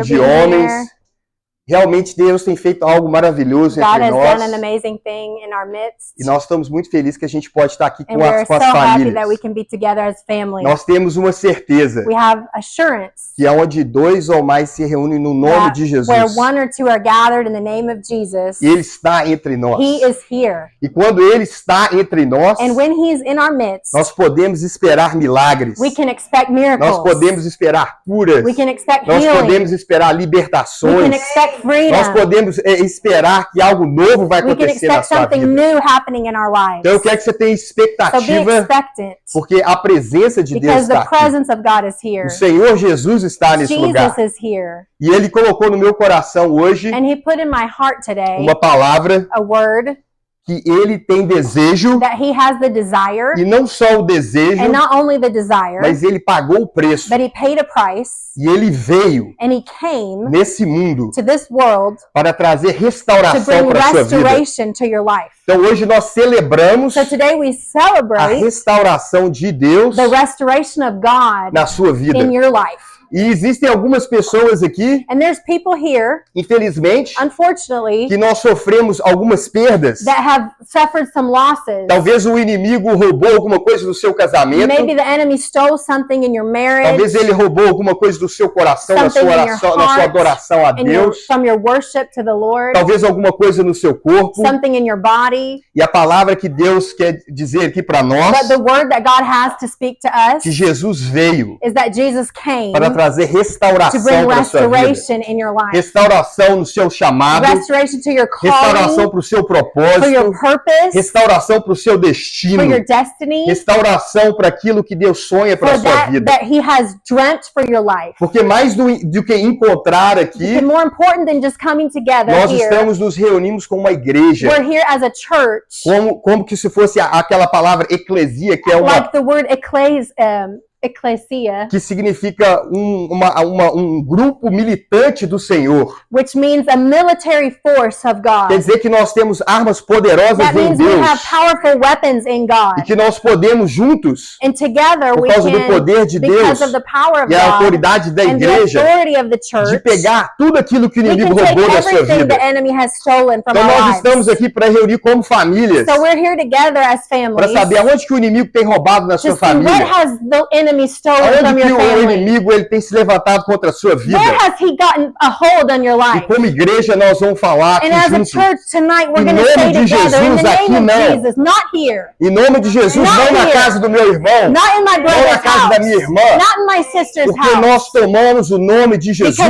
de homens. Realmente Deus tem feito algo maravilhoso entre nós. E nós estamos muito felizes que a gente pode estar aqui com as famílias. Nós temos uma certeza que é onde 2 ou mais se reúnem no nome de Jesus. E Ele está entre nós. E quando Ele está entre nós, nós podemos esperar milagres. Nós podemos esperar curas. Nós podemos esperar libertações. Nós podemos esperar que algo novo vai acontecer na sua vida. Então eu quero que você tenha expectativa, porque a presença de Deus está aqui. O Senhor Jesus está nesse lugar. E Ele colocou no meu coração hoje uma palavra que Ele tem desejo, e não só o desejo, mas Ele pagou o preço, e Ele veio nesse mundo para trazer restauração para a sua vida. Então hoje nós celebramos a restauração de Deus na sua vida. E existem algumas pessoas aqui, infelizmente, que nós sofremos algumas perdas. Talvez o inimigo roubou alguma coisa do seu casamento. Talvez ele roubou alguma coisa do seu coração, na sua oração, na sua adoração a Deus. Talvez alguma coisa no seu corpo. E a palavra que Deus quer dizer aqui para nós, que Jesus veio para trazer restauração para a sua vida. Restauração no seu chamado. Restauração para o seu propósito. Restauração para o seu destino. Restauração para aquilo que Deus sonha para a sua vida. Porque mais do que encontrar aqui, nós estamos nos reunimos com uma igreja. Como que se fosse aquela palavra eclesia, que é uma... Ecclesia, que significa um grupo militante do Senhor. Which means a military force of God. Quer dizer que nós temos armas poderosas em Deus. We have powerful weapons in God. E que nós podemos juntos, por causa do poder de Deus e a autoridade da igreja, de pegar tudo aquilo que o inimigo roubou da sua vida. Então nós estamos aqui para reunir como famílias, para saber aonde que o inimigo tem roubado na sua família. Onde que o inimigo ele tem se levantado contra a sua vida? E como igreja nós vamos falar aqui juntos. Em nome de Jesus aqui não. Em nome de Jesus não na casa do meu irmão. Não na casa da minha irmã. Porque nós tomamos o nome de Jesus.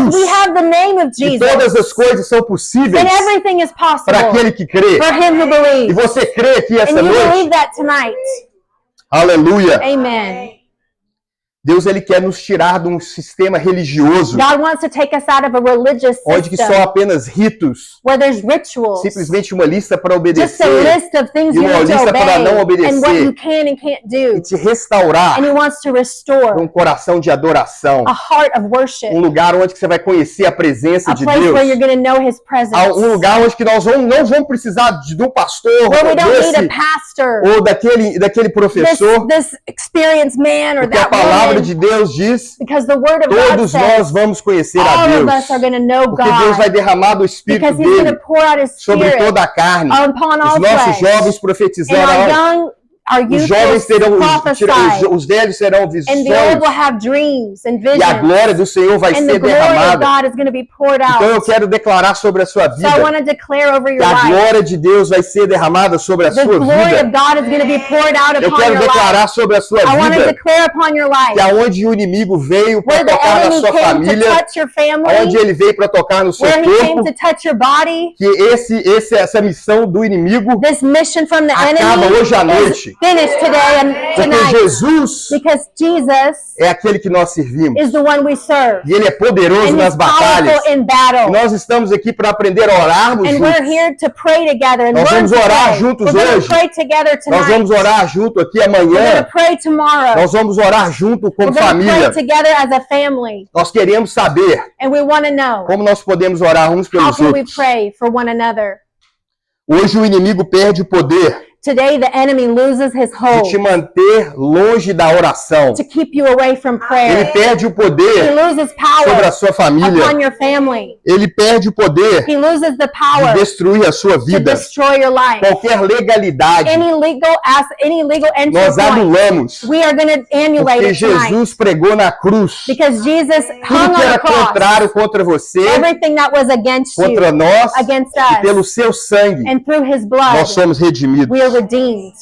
E todas as coisas são possíveis para aquele que crê. E você crê aqui essa noite? Aleluia. Amen. Deus ele quer nos tirar de um sistema religioso, onde que são apenas ritos, simplesmente uma lista para obedecer e uma lista para não obedecer, e te restaurar um coração de adoração, um lugar onde que você vai conhecer a presença de Deus, um lugar onde que nós não vamos precisar de um pastor ou daquele professor, porque a palavra de Deus diz, todos nós vamos conhecer a Deus, porque Deus vai derramar do Espírito dele sobre toda a carne. Os nossos jovens profetizarão, os jovens terão, os velhos terão visões, e a glória do Senhor vai ser derramada. Então eu quero declarar sobre a sua vida que a glória de Deus vai ser derramada sobre a sua vida. Eu quero declarar sobre a sua vida que aonde o inimigo veio para tocar na sua família, aonde ele veio para tocar no seu corpo, que essa missão do inimigo acaba hoje à noite. Porque Jesus é aquele que nós servimos. E Ele é poderoso nas batalhas. E nós estamos aqui para aprender a orarmos juntos. Nós vamos orar juntos hoje. Nós vamos orar junto aqui amanhã. Nós vamos orar junto como família. Nós queremos saber como nós podemos orar uns pelos outros. Hoje o inimigo perde o poder. Today the enemy loses his hold. De te manter longe da oração. To keep you away from prayer. Ele perde o poder. He loses power sobre a sua família. Upon your family. Ele perde o poder. He loses the power de destruir a sua vida. To destroy your life. Qualquer legalidade. Any legal entry nós anulamos. We are going to annulate porque it Jesus tonight. Pregou na cruz. Because Jesus hung Tudo que on era the cross. contrário contra você. Everything that was against contra you. nós. Against us. E pelo seu sangue. And through his blood. Nós somos redimidos. We are redeemed.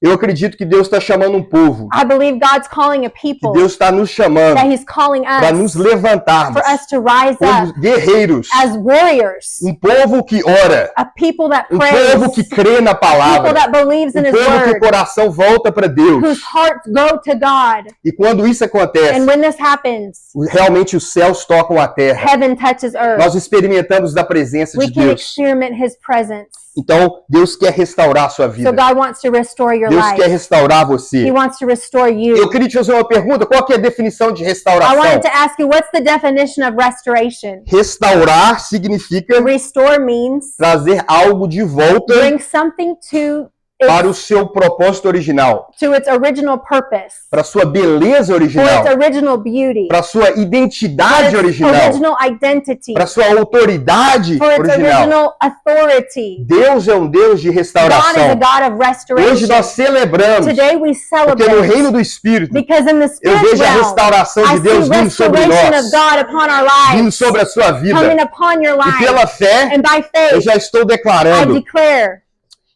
Eu acredito que Deus está chamando um povo. I believe God's calling a people. Que Deus está nos chamando. That He's calling us. Para nos levantarmos. For us to rise up. Guerreiros. As warriors. Um povo que ora. A people that prays. Um povo que crê na palavra. People that believes in His povo word. que o coração volta para Deus. Whose hearts go to God. E quando isso acontece. And when this happens. Realmente os céus tocam a terra. Heaven touches earth. Nós experimentamos da presença de Deus. We can experiment His presence. Então, Deus quer restaurar a sua vida. So God wants to restore your Deus life. quer restaurar você. He wants to restore you. Eu queria te fazer uma pergunta. Qual que é a definição de restauração? I wanted to ask you, what's the definition of restoration? Restaurar significa Restore means trazer algo de volta bring something to para o seu propósito original. To its original purpose. Para a sua beleza original. For its original beauty. Para a sua identidade original. Original identity. Para a sua autoridade For its original. Original authority. Deus é um Deus de restauração. God is a God of restoration. Hoje nós celebramos. Today we celebrate. Porque no reino do Espírito, because in the Spirit eu vejo a realm, restauração de Deus vindo sobre nós. Of God upon our lives, vindo sobre a sua vida. Coming upon your life. E pela fé, and by faith, eu já estou declarando. I declare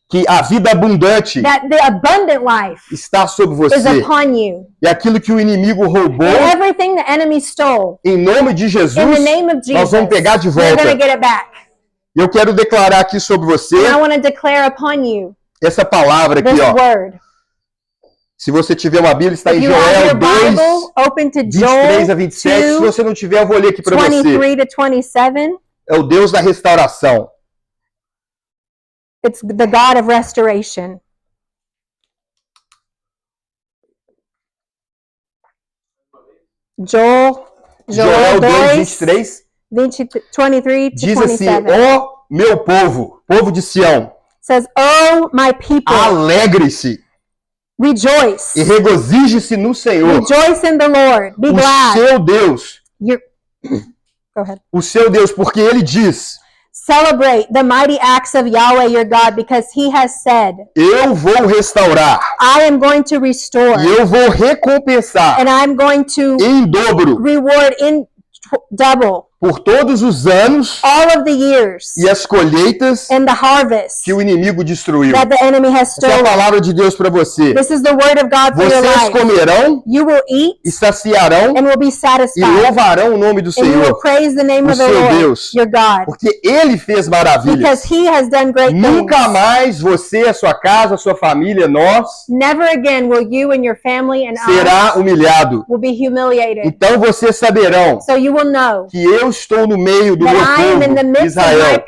que a vida abundante that the abundant life está sobre você. Is upon you. E aquilo que o inimigo roubou, and everything the enemy stole, em nome de Jesus, in the name of Jesus, nós vamos pegar de volta. We're get it back. Eu quero declarar aqui sobre você and I want to declare upon you essa palavra aqui, ó. Word. Se você tiver uma Bíblia, está em Joel 2, 23 a 27. Se você não tiver, eu vou ler aqui para você. 23 to 27. É o Deus da restauração. It's the God of restoration. Joel 2, 23 to diz 27. assim, ó meu povo, povo de Sião. Says, oh my people. Alegre-se. Rejoice. E regozije-se no Senhor. Rejoice in the Lord. Be glad. O seu Deus. Go ahead. O seu Deus, porque ele diz. Celebrate the mighty acts of Yahweh your God, because He has said, eu vou restaurar. I am going to restore. E eu vou recompensar. And I'm going to em dobro. Reward in double. Por todos os anos. All of the years. E as colheitas. And the harvest. Que o inimigo destruiu. That the enemy has stolen. Essa é a palavra de Deus para você. This is the word of God for your life. Vocês comerão. You will eat. E saciarão. And will be satisfied. E louvarão o nome do Senhor. And you will praise the name of the Lord, Deus, your God. Porque Ele fez maravilhas. Because He has done great Nunca things. mais você, a sua casa, a sua família, nós. Never again will you and your family and será humilhado. Will be humiliated. Então vocês saberão. So you will know. Que eu estou no meio do meu povo, Israel.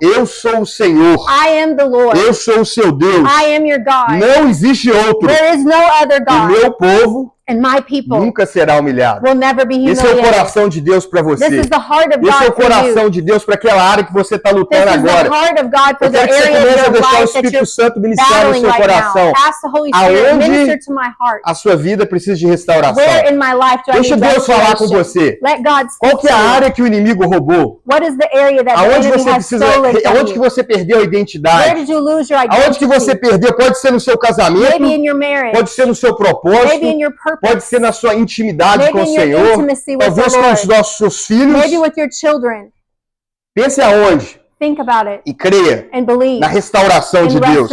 Eu sou o Senhor. I am the Lord. Eu sou o seu Deus. I am your God. Não existe outro. There is no other God. O meu povo and my people nunca será humilhado. Will never be humiliated. Esse é o coração de Deus para você. This is the heart of God Esse é o coração de Deus para aquela área que você está lutando This agora. Is the heart of God for eu quero que você comece a deixar o Espírito Santo ministrar no seu coração. Aonde a sua vida precisa de restauração. Deixa Deus falar com você. Qual que é a área que o inimigo roubou? Aonde você precisa? Aonde que você perdeu a identidade? Aonde que você perdeu? Pode ser no seu casamento. Pode ser no seu propósito. Pode ser na sua intimidade com o Senhor, talvez com os nossos filhos. Pense aonde e creia na restauração de Deus.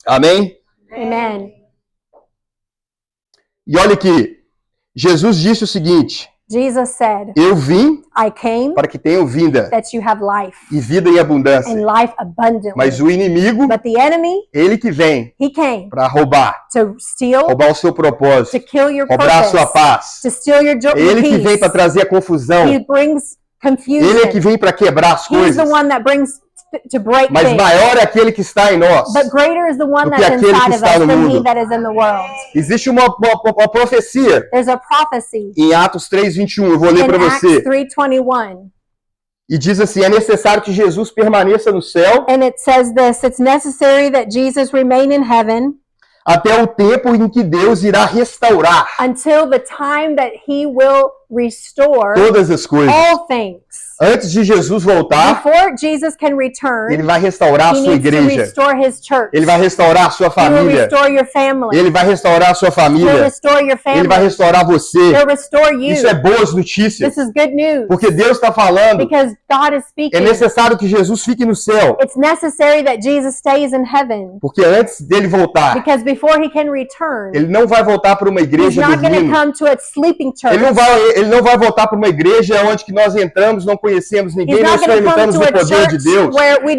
Amém? Amen. E olha aqui, Jesus disse o seguinte. Jesus said, eu vim para que tenham vida e vida em abundância. Mas o inimigo, ele que vem para roubar, roubar o seu propósito, roubar a sua paz. Ele que vem para trazer a confusão. Ele é que vem para quebrar as coisas. Mas maior é aquele que está em nós do que aquele que está no mundo. Existe uma profecia em Atos 3:21. Eu vou ler para você. E diz assim, é necessário que Jesus permaneça no céu. And it says this, it's necessary that Jesus remain in heaven. Até o tempo em que Deus irá restaurar. Until the time that he will restore todas as coisas. All things. Antes de Jesus voltar, before Jesus can return, ele vai restaurar a sua igreja. His church. Ele vai restaurar a sua família. Restore your family. Ele vai restaurar a sua família. Restore your family. Ele vai restaurar você. Restore you. Isso é boas notícias. This is good news. Porque Deus está falando. Because God is speaking. É necessário que Jesus fique no céu. It's necessary that Jesus stays in heaven. Porque antes dele voltar, because before he can return, ele não vai voltar para uma igreja dormindo. Come to a sleeping church. Ele não vai voltar para uma igreja onde que nós entramos, não conhecemos ninguém, não experimentamos o poder de Deus. Ele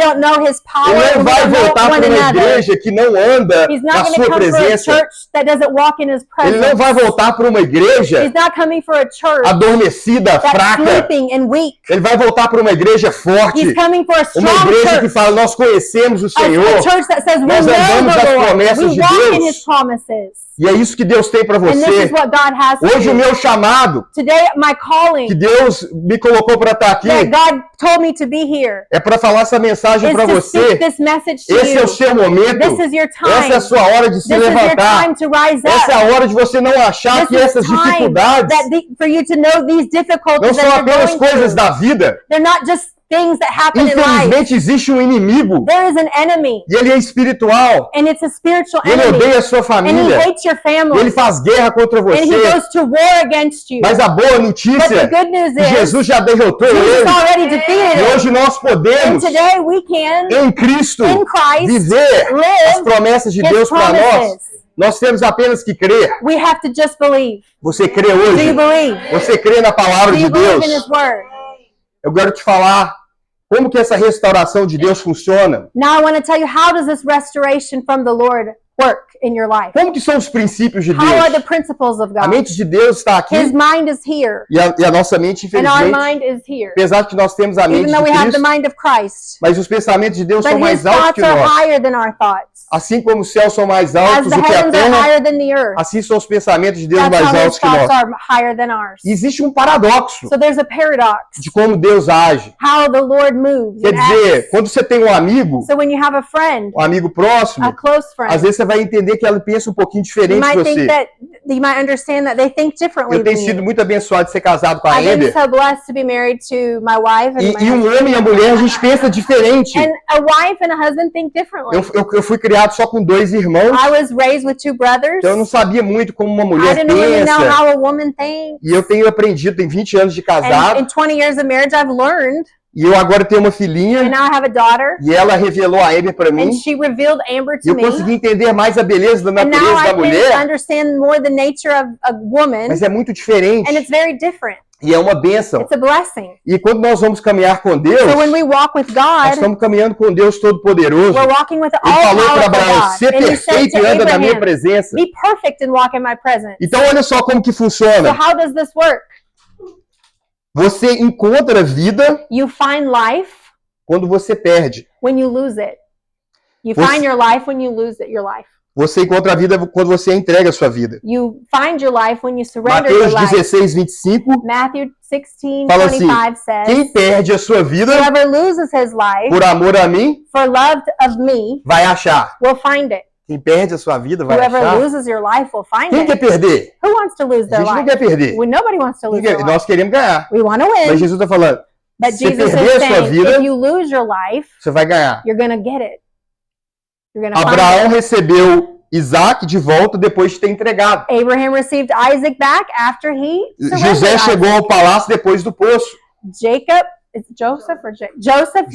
não vai voltar para uma igreja que não anda na sua presença. Ele não vai voltar para uma igreja adormecida, fraca. Ele vai voltar para uma igreja forte. Uma igreja que fala, nós conhecemos o Senhor. Nós andamos nas promessas de Deus. E é isso que Deus tem para você. Hoje o meu chamado, que Deus me colocou para estar aqui, é para falar essa mensagem para você. Esse é o seu momento. Essa é a sua hora de se levantar. Essa é a hora de você não achar que essas dificuldades não são apenas coisas da vida. Things that happen in life. Infelizmente existe um inimigo. There is an enemy. E ele é espiritual. And it's a spiritual enemy. Ele odeia a sua família. And he hates your family. E ele faz guerra contra você. And he goes to war against you. Mas a boa notícia é que Jesus já derrotou ele. Already defeated e hoje nós podemos, and today we can, em Cristo, viver as promessas de Deus para nós. Nós temos apenas que crer. We have to just believe. Você crê hoje? Do you believe? Você crê na palavra de Deus? In his word? Eu quero te falar como que essa restauração de Deus funciona. Now I want to tell you how does this restoration from the Lord work in your life? Como que são os princípios de Deus? How are the principles of God? A mente de Deus está aqui. His mind is here. E a nossa mente, infelizmente, and our mind is here. Apesar de que nós temos a mente de Cristo, mas os pensamentos de Deus são mais altos que nós. Assim como os céus são mais altos do que a terra, assim são os pensamentos de Deus mais altos que nós. E existe um paradoxo de como Deus age. Quer dizer, quando você tem um amigo, um amigo próximo, às vezes você vai entender que ela pensa um pouquinho diferente de você. Eu tenho sido muito abençoado de ser casado com a Amber. E um homem e a mulher, a gente pensa diferente. Eu fui criado só com 2 irmãos. Então eu não sabia muito como uma mulher pensa. E eu tenho aprendido, tem 20 anos de casado. E eu agora tenho uma filhinha. E ela revelou a Amber para mim. E eu consegui entender mais a beleza da natureza da mulher. Mas é muito diferente. E é uma bênção. E quando nós vamos caminhar com Deus, nós estamos caminhando com Deus Todo-Poderoso. Ele falou para Abraão, ser perfeito e anda na minha presença. Então olha só como que funciona. Você encontra vida quando você perde. Você encontra a vida quando você entrega a sua vida. Mateus 16, 25 fala assim, quem perde a sua vida por amor a mim, vai achar. Quem perde a sua vida vai achar. Quem quer perder? A gente não quer perder. Nós queremos ganhar. Mas Jesus está falando, se perder a sua vida, você vai ganhar. Abraão recebeu Isaac de volta depois de ter entregado. Abraham received Isaac back after he José chegou ao palácio depois do poço. Joseph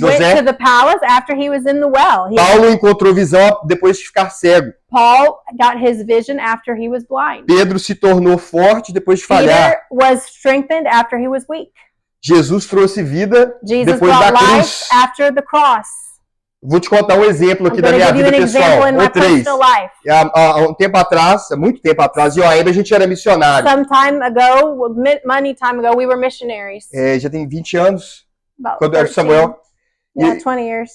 went to the palace after he was in the well. Paulo encontrou visão depois de ficar cego. Paul got his vision after he was blind. Pedro se tornou forte depois de falhar. Peter was strengthened after he was weak. Jesus trouxe vida depois da cruz. After the cross. Vou te contar um exemplo aqui da minha vida pessoal. Ou 3. Há um tempo atrás, muito tempo atrás, eu e a Amber, a gente era missionário. Many time ago, we were missionaries. Já tem 20 anos. Quando era Samuel. Yeah, 20 years.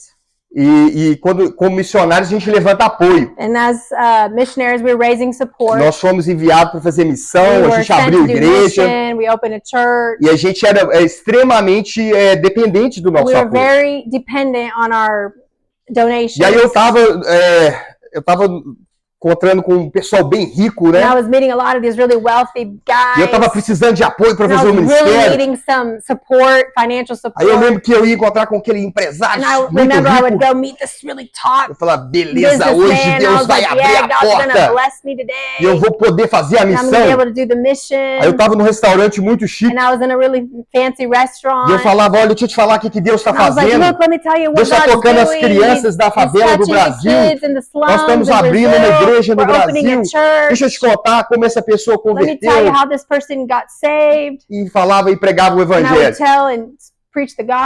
E quando, como missionários, a gente levanta apoio. And as missionaries, we're raising support. Nós fomos enviados para fazer missão, a gente abriu igreja. Mission, we opened a church. E a gente era extremamente dependente do nosso we were apoio. Very dependent on our donations. E aí eu tava encontrando com um pessoal bem rico, né? And I was meeting a lot of these really wealthy guys. E eu tava precisando de apoio para fazer o ministério. Really needing some support, financial support. Aí eu lembro que eu ia encontrar com aquele empresário muito rico. I would go meet this really top eu falava, beleza, hoje Deus vai abrir a porta. E eu vou poder fazer a missão. Aí eu tava num restaurante muito chique. And I was in a really fancy restaurant. E eu falava, olha, deixa eu te falar o que Deus está fazendo. Deus está tocando as crianças da favela do Brasil. Nós estamos abrindo uma igreja no Brasil. Deixa eu te contar como essa pessoa converteu. E falava e pregava o evangelho.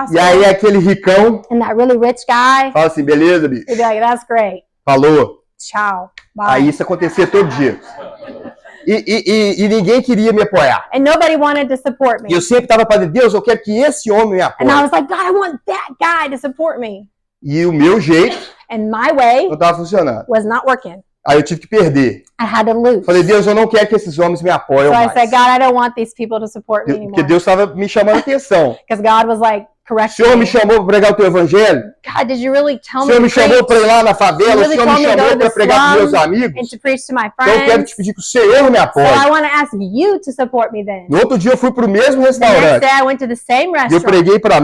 E aí aquele ricão fala assim, beleza, bicho? Falou. Tchau. Bye. Aí isso acontecia todo dia. E ninguém queria me apoiar. And nobody wanted to support me. E eu sempre estava para Deus, eu quero que esse homem me apoie. And I was like, God, I want that guy to support me. E o meu jeito não estava funcionando. Was not working. Aí eu tive que perder. I had to lose. Falei, Deus, eu não quero que esses homens me apoiem mais. I said, God, I don't want these people to support me anymore. Porque Deus estava me chamando a atenção. Because God was like, O Senhor me chamou para pregar o teu evangelho? God, did you really tell o Senhor me chamou para ir lá na favela? O Senhor me chamou para pregar para meus amigos? Então eu quero te pedir que o Senhor me apoie. So I want to ask you to support me then. No outro dia eu fui para o mesmo restaurante. The next day I went to the same restaurant. E eu preguei para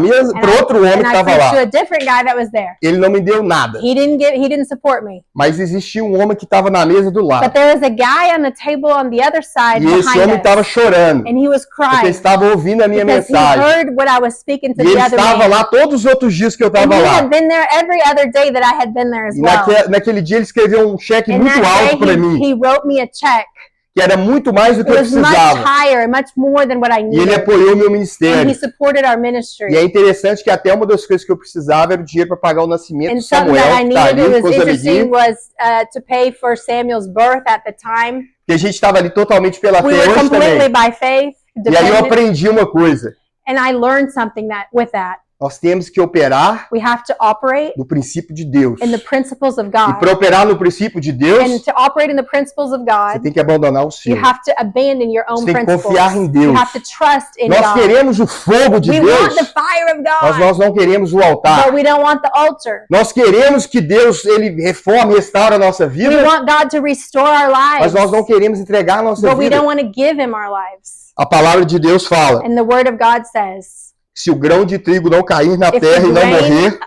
outro homem que estava lá. To a different guy that was there. Ele não me deu nada. He didn't support me. Mas existia um homem que estava na mesa do lado. But there was a guy on the table on the other side e esse homem estava chorando. And he was crying. Porque ele estava ouvindo a minha mensagem. He heard what I was speaking to e ele the other estava man. lá todos os outros dias que eu estava lá. E naquele dia ele escreveu um cheque muito alto para mim. He wrote me a check. Que era muito mais do que eu precisava. E ele apoiou meu ministério. E é interessante que até uma das coisas que eu precisava era o dinheiro para pagar o nascimento de Samuel, que está ali com os amiguinhos. E a gente estava ali totalmente pela fé hoje também. E aí eu aprendi uma coisa. Nós temos que operar no princípio de Deus. E para operar no princípio de Deus, você tem que abandonar o seu. Você tem que confiar em Deus. Nós queremos o fogo de Deus, mas nós não queremos o altar. Nós queremos que Deus ele reforme e restaure a nossa vida, mas nós não queremos entregar a nossa vida. A palavra de Deus fala. Se o grão de trigo não cair na terra e não morrer,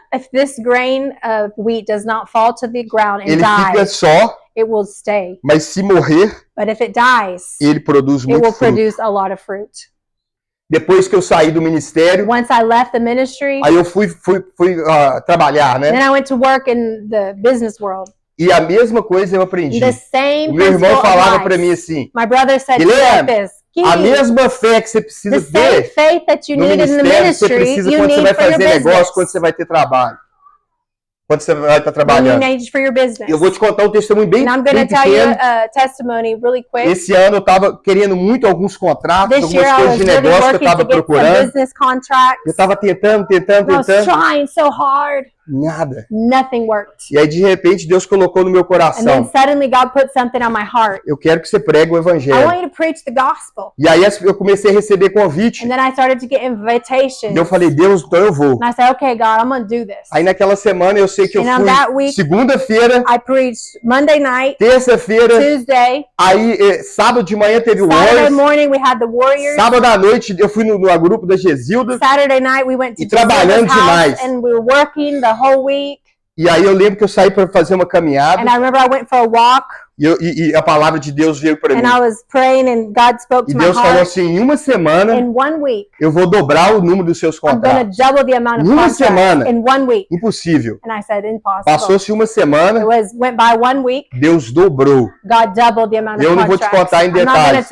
ele fica só, mas se morrer, ele produz muito fruto. Depois que eu saí do ministério, aí eu fui trabalhar, né? E a mesma coisa eu aprendi. O meu irmão falava para mim assim, Guilherme, a mesma fé que você precisa ter no ministério, você precisa quando você vai fazer negócio, quando você vai ter trabalho. Quando você vai estar trabalhando. Eu vou te contar um testemunho bem pequeno. Esse ano eu estava querendo muito alguns contratos, algumas coisas de negócio que eu estava procurando. Eu estava tentando. Nada. Nothing worked. E aí de repente Deus colocou no meu coração. And then suddenly God put something on my heart. Eu quero que você pregue o evangelho. I want you to preach the gospel. E aí eu comecei a receber convite. And then I started to get invitations. E eu falei, Deus, então eu vou. And I said, okay, God, I'm going to do this. Aí naquela semana eu sei que eu fui segunda-feira. I preached Monday night. Terça-feira. Tuesday. Aí sábado de manhã teve o Saturday morning we had the Warriors. Sábado à noite eu fui no grupo da Gesilda. Saturday night we went to trabalhando demais. And we were working the whole week. E aí eu lembro que eu saí para fazer uma caminhada. And I remember I went for a walk. E a palavra de Deus veio para mim. And I was praying and God spoke to my heart. E Deus falou assim, em uma semana, in 1 week, eu vou dobrar o número dos seus contratos. I'm double the amount of em uma semana, in 1 week. Impossível. And I said, impossible. Passou-se uma semana, went by 1 week, Deus dobrou. God doubled the amount of eu não vou te contar em detalhes.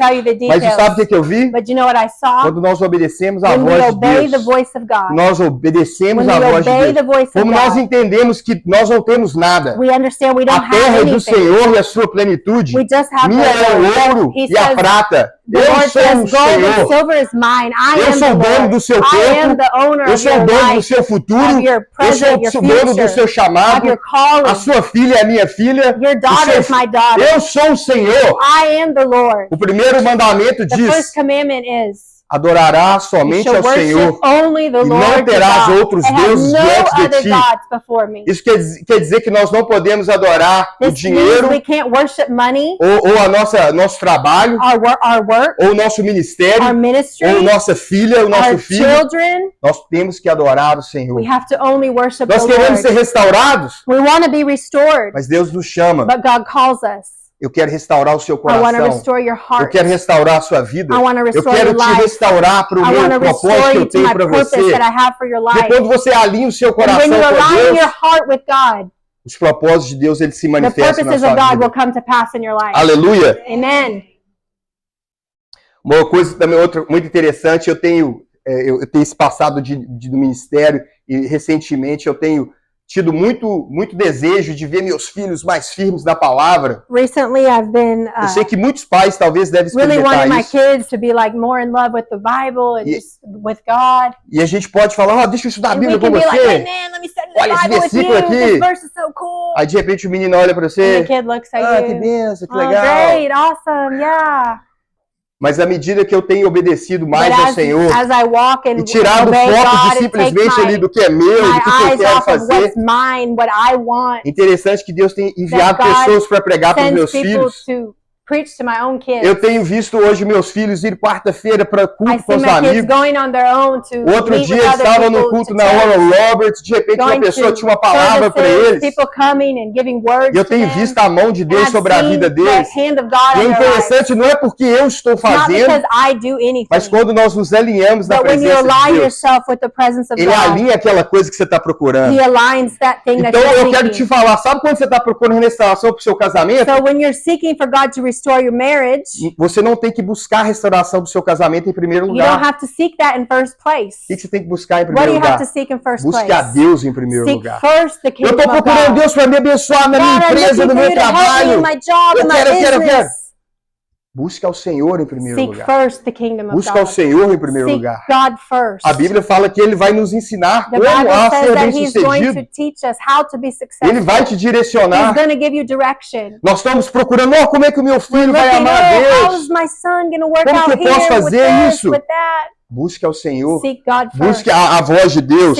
Mas você sabe o que eu vi? But you know what I saw? Quando nós obedecemos a voz de Deus, nós obedecemos a voz de Deus. Como nós entendemos que nós não temos nada. We understand we don't a terra é do Senhor e a sua plenitude. We just have Minha é o ouro e a prata. Eu sou o Senhor. Eu sou o dono do seu corpo. Eu sou o dono do seu futuro. Eu sou o dono do seu chamado. A sua filha é a minha filha. Eu sou o Senhor. O primeiro mandamento diz: adorarás somente ao Senhor e não terás outros deuses diante de ti. Isso quer dizer que nós não podemos adorar o dinheiro ou nosso trabalho ou o nosso ministério ou nossa filha, o nosso filho. Nós temos que adorar o Senhor. Nós queremos ser restaurados, mas Deus nos chama. Eu quero restaurar o seu coração. Eu quero restaurar a sua vida. Eu quero te restaurar para o meu propósito que eu tenho para você. E quando você alinha o seu coração com Deus, os propósitos de Deus eles se manifestam na sua vida. Aleluia. Amen. Uma coisa também outra muito interessante, eu tenho esse passado do ministério e recentemente eu tenho tido muito desejo de ver meus filhos mais firmes na palavra. Recently, I've been eu sei que muitos pais talvez devem experimentar my kids to be like more in love with the Bible and just with God. E a gente pode falar, deixa eu estudar a Bíblia com você. Olha esse versículo aqui. So cool. Aí de repente o menino olha para você. And the kid looks at you. Que benção, que legal. Great, awesome, yeah. Mas à medida que eu tenho obedecido mais ao Senhor e tirado o foco de simplesmente ali do que é meu, do que eu quero fazer, é interessante que Deus tem enviado pessoas para pregar para os meus filhos. Eu tenho visto hoje meus filhos ir quarta-feira para culto com os amigos. Outro dia eles estavam no culto na Oral Roberts, de repente uma pessoa tinha uma palavra para eles. E eu tenho visto a mão de Deus sobre a vida deles. E é interessante, não é porque eu estou fazendo, mas quando nós nos alinhamos na presença de Deus, Ele alinha aquela coisa que você está procurando. Então eu quero te falar, sabe quando você está procurando restauração para o seu casamento? Restore your marriage, você não tem que buscar a restauração do seu casamento em primeiro lugar. You don't have to seek that in first place. O que você tem que buscar em primeiro lugar? What do you have to seek in first Busque place? a Deus em primeiro seek lugar. First the eu estou procurando Deus para me abençoar na minha empresa, no meu trabalho. Eu quero. Busque ao Senhor em primeiro lugar. Busque ao Senhor em primeiro lugar. A Bíblia fala que Ele vai nos ensinar como a ser bem-sucedido. Ele vai te direcionar. Nós estamos procurando, como é que o meu filho vai amar a Deus? Como que eu posso fazer isso? Busque ao Senhor. Busque a voz de Deus.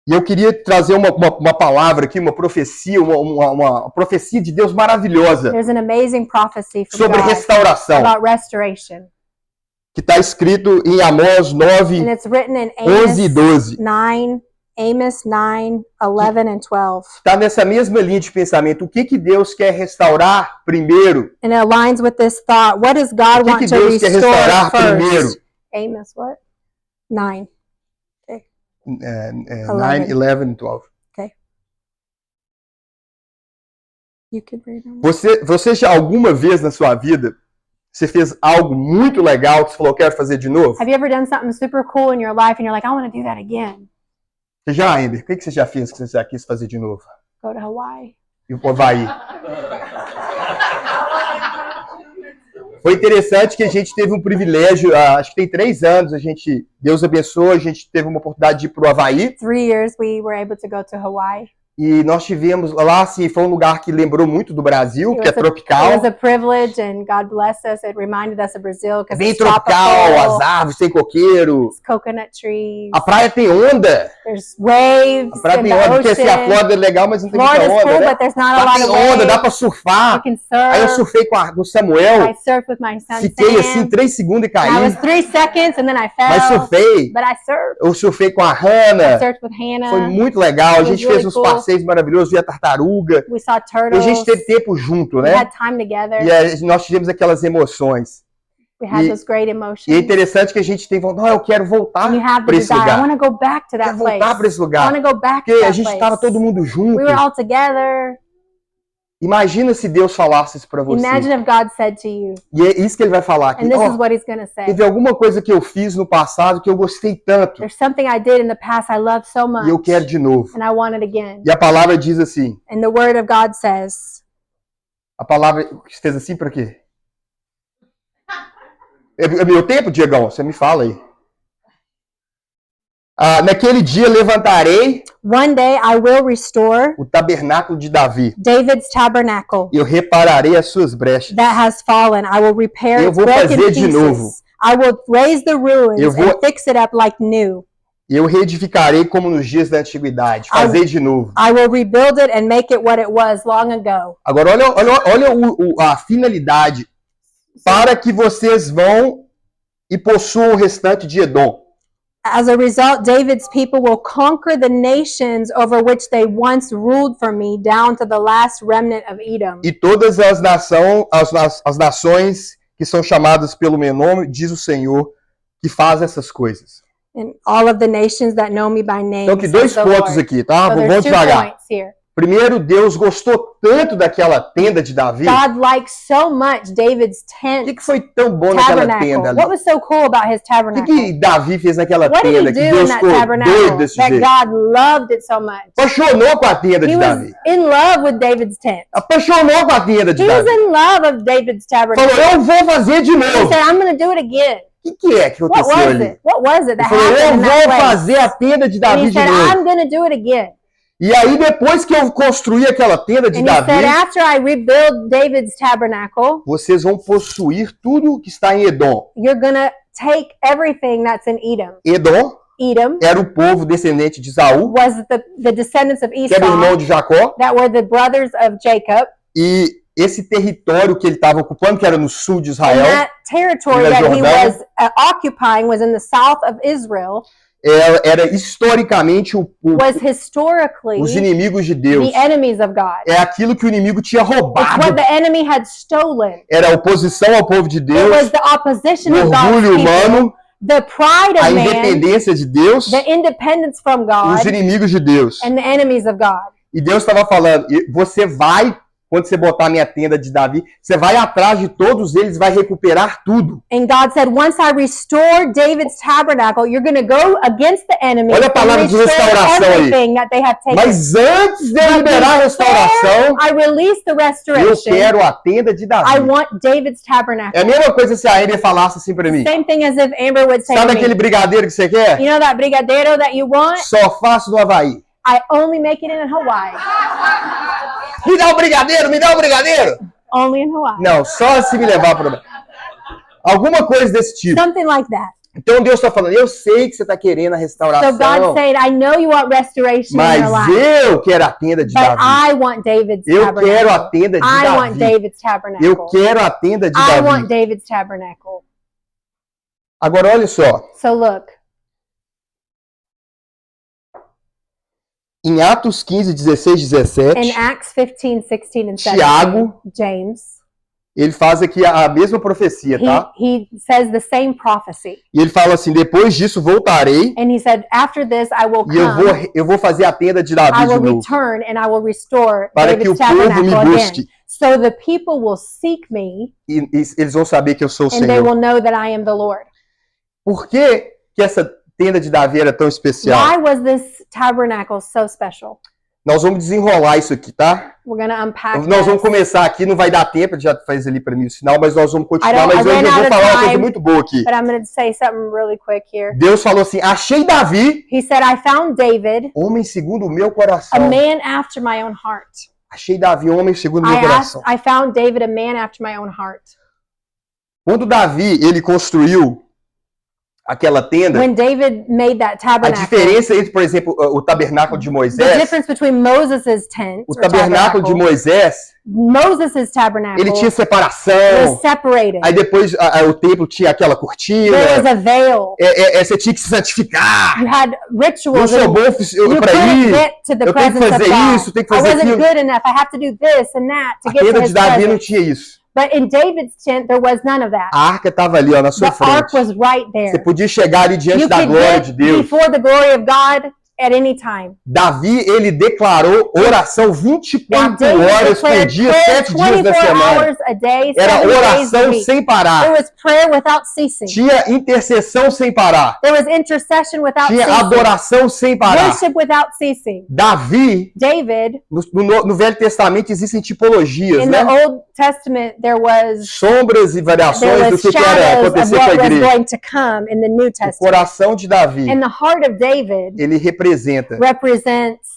E eu queria trazer uma palavra aqui, uma profecia, uma profecia de Deus maravilhosa sobre restauração, que está escrito em Amós 9, 11 e 12. Amos 9, 11 and 12. Está nessa mesma linha de pensamento. O que Deus quer restaurar primeiro? And it aligns with this thought. What does God want to restore first? Amos what? 9. 9, 11 and 12. Okay. You can read them. Você já alguma vez na sua vida você fez algo muito legal que você falou, quero fazer de novo? Have you ever done something super cool in your life and you're like, I want to do that again? Você já, Amber? O que você já fez que você já quis fazer de novo? Go to Hawaii. E o Havaí. Foi interessante que a gente teve um privilégio, acho que tem 3 anos, Deus abençoou, a gente teve uma oportunidade de ir para o Havaí. 3 years we were able to go to Hawaii. E nós tivemos lá, assim, foi um lugar que lembrou muito do Brasil, que é tropical. It was a privilege and God bless us. It reminded us of Brazil because bem tropical, as árvores tem coqueiro. Coconut trees. A praia tem onda. There's waves. A praia tem onda, porque assim, a Flórida é legal, mas não tem muita onda, cool, né? But there's not a lot tem of onda, waves. dá pra surfar. You can surf. Aí eu surfei com o Samuel. I surfed with my son Fiquei Sam. assim 3 segundos e caí. I was 3 seconds and then I fell. Mas surfei. But I surfed. Eu surfei com a Hannah. I surfed with Hannah. Foi muito legal. A gente fez uns passeios maravilhosos, via tartaruga. We saw turtles. E a gente teve tempo junto, né? We had time together. E nós tivemos aquelas emoções. We had those great emotions. E é interessante que a gente tem vontade, eu quero voltar para esse lugar. I want to go back to that place. Voltar para esse lugar. I want to go back Porque a gente estava todo mundo junto. We were all together. Imagina se Deus falasse isso para você. Imagine if God said to you. E é isso que ele vai falar aqui. And this is what he's going to say. Teve alguma coisa que eu fiz no passado que eu gostei tanto. There's something I did in the past I loved so much. E eu quero de novo. And I want it again. E a palavra diz assim. And the word of God says. A palavra fez assim para quê? É meu tempo, Diegão? Você me fala aí. Naquele dia levantarei. One day I will restore o tabernáculo de Davi. David's tabernacle. Eu repararei as suas brechas. That has fallen. I will repair eu its vou broken fazer de pieces. novo. I will raise the ruins and fix it up like new. Eu reedificarei como nos dias da antiguidade. Fazer de novo. I will rebuild it and make it what it was long ago. Agora olha a finalidade para que vocês vão e possuam o restante de Edom. As a result, David's people will conquer the nations over which they once ruled for me, down to the last remnant of Edom. E todas as nações que são chamadas pelo meu nome, diz o Senhor, que faz essas coisas. And all of the nations that know me by name. Então, aqui dois pontos aqui, tá? Vamos devagar. Primeiro, Deus gostou tanto daquela tenda de Davi. God liked so much David's tent. O que foi tão bom naquela tenda ali? What was so cool about his tabernacle? O que Davi fez naquela tenda que Deus ficou doido desse jeito? God loved it so much. Apaixonou com a tenda de Davi. In love with David's tent. Apaixonou com a tenda de Davi. He was in love of David's tabernacle. Falou, eu vou fazer de novo. He said, I'm going to do it again. O que é que aconteceu ali? What was it that falou, happened eu vou fazer a tenda de Davi de novo. I'm going to do it again. E aí, depois que eu construí aquela tenda de Davi, said, after I rebuild David's tabernacle, vocês vão possuir tudo que está em Edom. You're gonna take everything that's in Edom. Edom era o povo descendente de Esaú, was the descendants of Esau, que era o irmão de Jacó, that were the brothers of Jacob. E esse território que ele estava ocupando, que era no sul de Israel, and that territory that he was occupying was in the south of Israel. Era historicamente os inimigos de Deus. The enemies of God. É aquilo que o inimigo tinha roubado. It's what the enemy had stolen. Era a oposição ao povo de Deus. It was the opposition o orgulho humano. The pride of a independência de Deus. The independence from God. Os inimigos de Deus. And the enemies of God. E Deus estava falando, você vai, quando você botar a minha tenda de Davi, você vai atrás de todos eles, vai recuperar tudo. And God said, once I restore David's tabernacle, you're going to go against the enemy. Olha a palavra de restauração aí. That they have taken. Mas antes de eu liberar a restauração, I release the restoration. Eu quero a tenda de Davi. I want David's tabernacle. É a mesma coisa se a Amber falasse assim para mim. Same thing as if Amber would say Sabe aquele brigadeiro que você quer? You know that brigadeiro that you want? Só faço no Havaí. I only make it in Hawaii. Me dá um brigadeiro, me dá um brigadeiro. Only in Hawaii. Não, só se me levar para alguma coisa desse tipo. Something like that. Então Deus está falando, eu sei que você está querendo a restauração. So God said, I know you want restoration mas in your life. Eu quero a tenda de Davi. I want David's tabernacle. Eu quero a tenda de Davi. I want David's tabernacle. Eu quero a tenda de I Davi. want David's tabernacle. Agora olha só. So look. Em Atos 15, 16, 17, in Acts 15, 16 and 17, Tiago, James, ele faz aqui a mesma profecia, tá? He says the same prophecy. E ele fala assim, depois disso voltarei. And he said, after this I will come. E eu vou fazer a tenda de Davi de novo. I will return and I will restore para David's que o povo me busque. Again. So the people will seek me. E eles vão saber que eu sou o Senhor. And they will know that I am the Lord. Por que essa tenda de Davi era tão especial? Why was this tabernacle so special? Nós vamos desenrolar isso aqui, tá? We're gonna unpack nós vamos começar aqui, não vai dar tempo, ele já faz ali para mim o sinal, mas nós vamos continuar, mas hoje eu vou falar uma coisa muito boa aqui. But I'm gonna say something really quick here. Deus falou assim, achei Davi. He said, I found David, homem segundo o meu coração. A man after my own heart. Achei Davi, homem segundo o meu coração. I found David, a man after my own heart. Quando Davi, ele construiu aquela tenda, when David made that tabernacle, a diferença entre, por exemplo, o tabernáculo de Moisés, the difference between Moses' tent, o tabernáculo de Moisés, Moses' tabernacle, ele tinha separação, was separated. Aí depois o templo tinha aquela cortina, there was a veil. Você tinha que se santificar, you had rituals, não sou bom para ir, eu tenho que fazer isso, tenho que fazer aquilo. I wasn't good enough, I have to do this and that to a get to tenda his de Davi presence. Não tinha isso. But in David's tent, there was none of that. A arca estava ali, ó, na sua frente. The ark was right there. Você podia chegar ali diante da glória de Deus. Before the glory of God, at any time. Davi, ele declarou oração 24 horas por dia, 7 dias da semana. Era oração sem parar. It was prayer without ceasing. Tinha intercessão sem parar. There was intercession without Tinha ceasing. adoração sem parar. Worship without ceasing. David, no Velho Testamento existem tipologias, in né? the Old Testament there was sombras e variações do que era acontecer com a igreja. O coração de Davi, and the heart of David, ele representa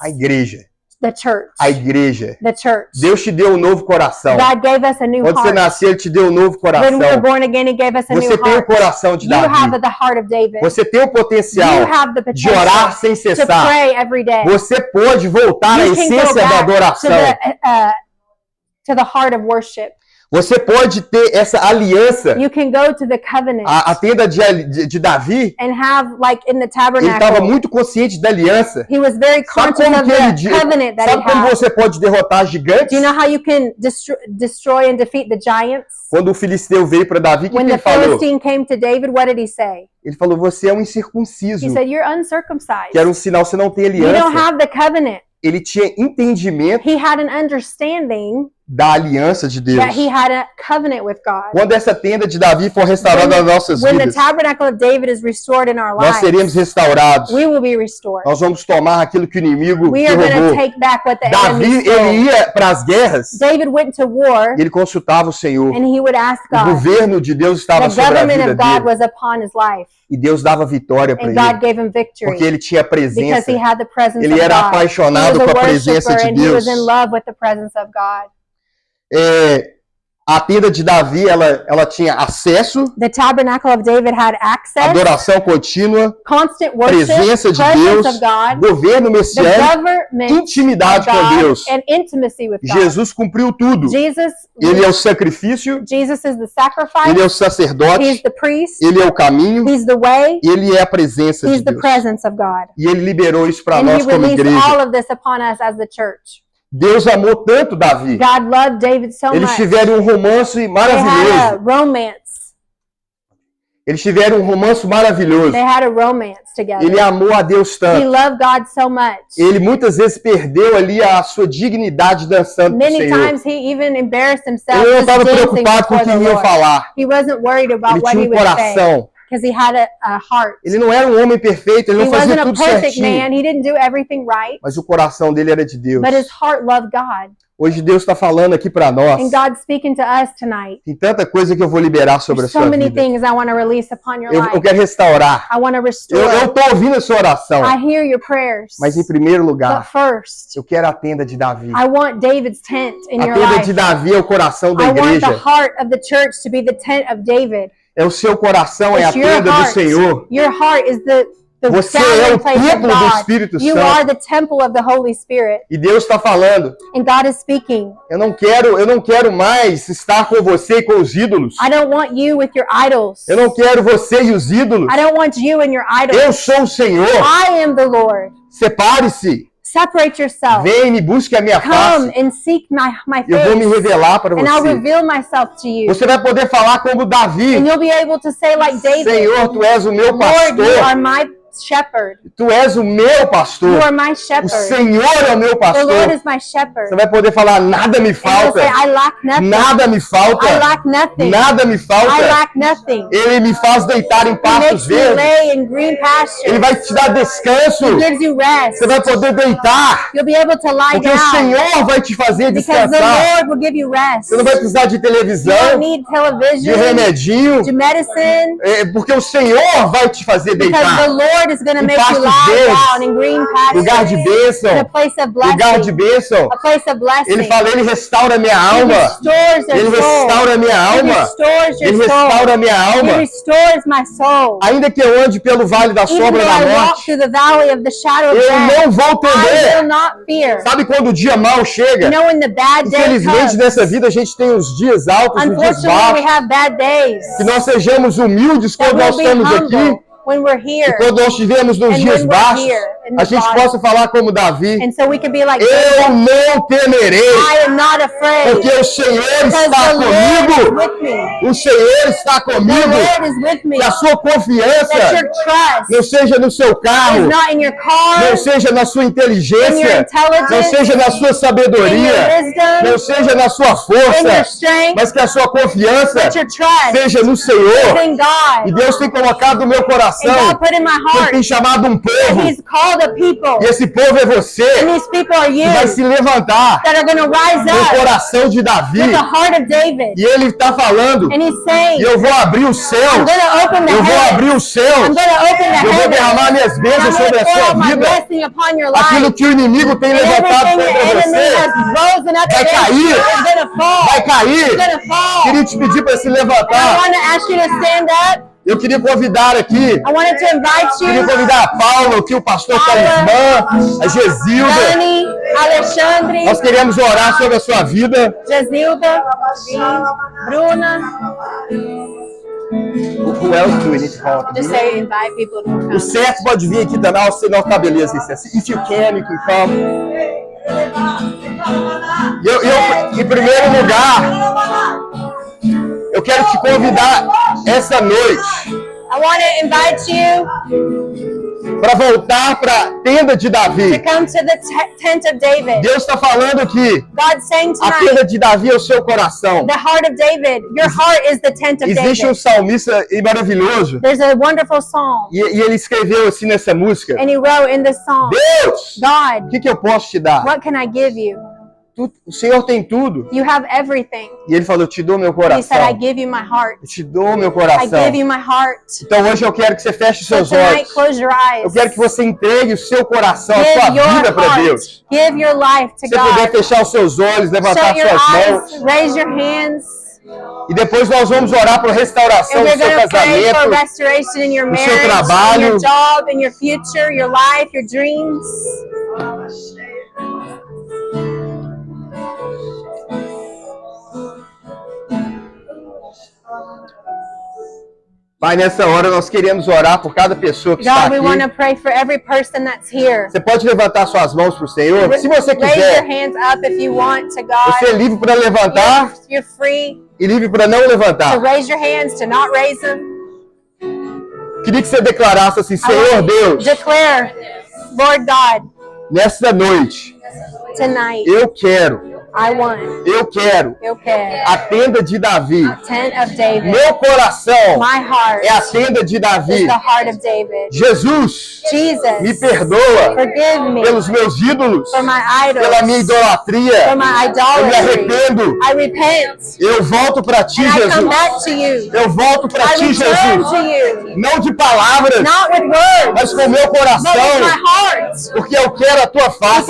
a igreja. The church. A igreja. The church. Deus te deu um novo coração. God gave us a new Quando você nasceu, Ele te deu um novo coração. When we were born again, He gave us a você new tem heart. o coração de Davi. You have the heart of David. Você tem o potencial de orar sem cessar. To pray every day. Você pode voltar à essência da adoração. To the heart of worship. Você pode ter essa aliança. You can go to the covenant. A tenda de Davi. And have, like in the tabernacle. Ele estava muito consciente da aliança. He was very conscious of the covenant that he had. Sabe como você pode derrotar gigantes? Do you know how you can destroy and defeat the giants? Quando o filisteu veio para Davi, o que ele falou? When the Philistine came to David, what did he say? Ele falou: você é um incircunciso. He said, you're uncircumcised. Que era um sinal, você não tem aliança. You don't have the covenant. Ele tinha entendimento. He had an understanding da aliança de Deus. That he had a covenant with God. Quando essa tenda de Davi for restaurada nas nossas vidas, when the tabernacle of David is restored in our lives, nós seremos restaurados. We will be restored. Nós vamos tomar aquilo que o inimigo we roubou. Are going to take back what the Davi, enemy stole. ele ia para as guerras. David went to war. Ele consultava o Senhor. And he would ask God. O governo de Deus estava sobre a vida dele. Was upon his life. E Deus dava vitória para ele. Porque ele tinha presença. Ele era apaixonado com a presença de Deus. A tenda de Davi, ela tinha acesso. The tabernacle of David had access. Adoração contínua. Constant worship, presença de Deus. Of God, governo messiânico. Intimidade com Deus. And intimacy with God. Jesus cumpriu tudo. Ele é o sacrifício. Jesus is the sacrifice. Ele é o sacerdote. He's the priest. Ele é o caminho. He's the way. Ele é a presença de Deus. The presence of God. E ele liberou isso para nós como igreja. All of this upon us as the church. Deus amou tanto Davi. God loved David so Eles tiveram um romance maravilhoso. Eles tiveram um romance maravilhoso. They had a romance together. Ele amou a Deus tanto. He loved God so much. Ele muitas vezes perdeu ali a sua dignidade dançando pro Senhor. Many times he even embarrassed himself. Ele não estava preocupado com o que iam falar. He wasn't worried about ele what tinha he would coração. say. Because he had a heart. Ele não era um homem perfeito, ele não fazia tudo certinho. Man. He didn't do everything right. Mas o coração dele era de Deus. But his heart loved God. Hoje Deus está falando aqui para nós. And God's speaking to us tonight. Tem tanta coisa que eu vou liberar sobre a sua vida. Eu quero restaurar. Eu estou ouvindo a sua oração. I hear your prayers. Mas em primeiro lugar, but first, eu quero a tenda de Davi. I want David's tent in your life. A tenda de Davi é o coração da igreja. I want the heart of the church to be the tent of David. É o seu coração, é a tenda do Senhor. Your heart is the Você é o templo do Espírito Santo. You are the temple of the Holy Spirit. E Deus está falando. And God is speaking. Eu não quero mais estar com você e com os ídolos. I don't want you with your idols. Eu não quero você e os ídolos. I don't want you and your idols. Eu sou o Senhor. I am the Lord. Separe-se. Separate yourself. Vem e busque a minha face. And seek my face. Eu vou me revelar para você. And I'll reveal myself to you. Você vai poder falar como Davi. And you'll be able to say like David. Senhor, tu és o meu pastor. Lord, you are my shepherd. Tu és o meu pastor. You are my shepherd. O Senhor é o meu pastor. The Lord is my shepherd. Você vai poder falar, nada me falta. Say, I lack nothing. Nada me falta. I lack nothing. Nada me falta. I lack nothing. Ele me faz deitar em pastos verdes. Lay in green pastures. Ele vai te dar descanso. He gives you rest. Você vai poder deitar. You'll be able to lie porque down. O Senhor vai te fazer descansar. Because the Lord will give you rest. Você não vai precisar de televisão. You don't need television. De remedinho. De medicine. Porque o Senhor vai te fazer deitar. Because the Lord is going to make you lugar de bênção, lugar de bênção. Ele fala, ele restaura minha alma. Ele restaura minha alma. Ele restaura minha alma. Ainda que eu ande pelo vale da sombra da morte, eu não vou temer. Sabe quando o dia mau chega? Infelizmente nessa vida a gente tem os dias altos e os dias baixos. Que nós sejamos humildes quando nós estamos aqui. When we're here, e quando nós estivermos nos dias baixos, a gente possa falar como Davi. And so we could be like, eu não temerei, I am not afraid, porque o Senhor está comigo. O Senhor está comigo. Que a sua confiança não seja no seu carro, não seja na sua inteligência, não seja na sua sabedoria, não seja na sua força, mas que a sua confiança seja no Senhor. E Deus tem colocado no meu coração, Ele tem chamado um povo, e esse povo é você, que vai se levantar no coração de Davi. E Ele está falando, e eu vou abrir o céu, eu vou abrir o céu, eu vou derramar minhas bênçãos sobre a sua vida. Aquilo que o inimigo tem levantado contra você vai cair, vai cair. Queria te pedir para se levantar. Eu queria convidar aqui, queria convidar a Paula, aqui o pastor Talismã, a Gesilda. Nós queremos orar sobre a sua vida. Gesilda, Bruna. Who else do we need to call? Just say invite people to come. O certo pode vir aqui também. Não, tá beleza. If you can, you can come. Em primeiro lugar, eu quero te convidar essa noite. I want to invite you para voltar para a tenda de Davi. To come to the tent of David. Deus está falando aqui. God's saying tonight, a tenda de Davi é o seu coração. The heart of David. Your heart is the tent of Existe David. Um salmista maravilhoso. There's a wonderful psalm. E ele escreveu assim nessa música. And he wrote in the psalm. Deus, God, o que eu posso te dar? What can I give you? O Senhor tem tudo. You have everything. E ele falou, eu te dou meu coração. He said, I give you my heart. Eu te dou meu coração. I give you my heart. Então hoje eu quero que você feche seus olhos. Close your eyes. Eu quero que você entregue o seu coração, a sua vida para Deus. Give your life to God. Se você puder fechar os seus olhos, levantar suas mãos. Raise your hands. E depois nós vamos orar por restauração do seu casamento, do seu trabalho, your job, in your future, your life, your dreams. Pai, nessa hora nós queremos orar por cada pessoa que está aqui. Você pode levantar suas mãos para o Senhor? Se você quiser. Você é livre para levantar e livre para não levantar. Queria que você declarasse assim, Senhor Deus, nessa noite, eu quero a tenda de Davi. Meu coração é a tenda de Davi. Jesus, me perdoa pelos meus ídolos, pela minha idolatria. Eu me arrependo. Eu volto para ti, Jesus. Eu volto para ti, Jesus. Não de palavras, mas com o meu coração, porque eu quero a tua face.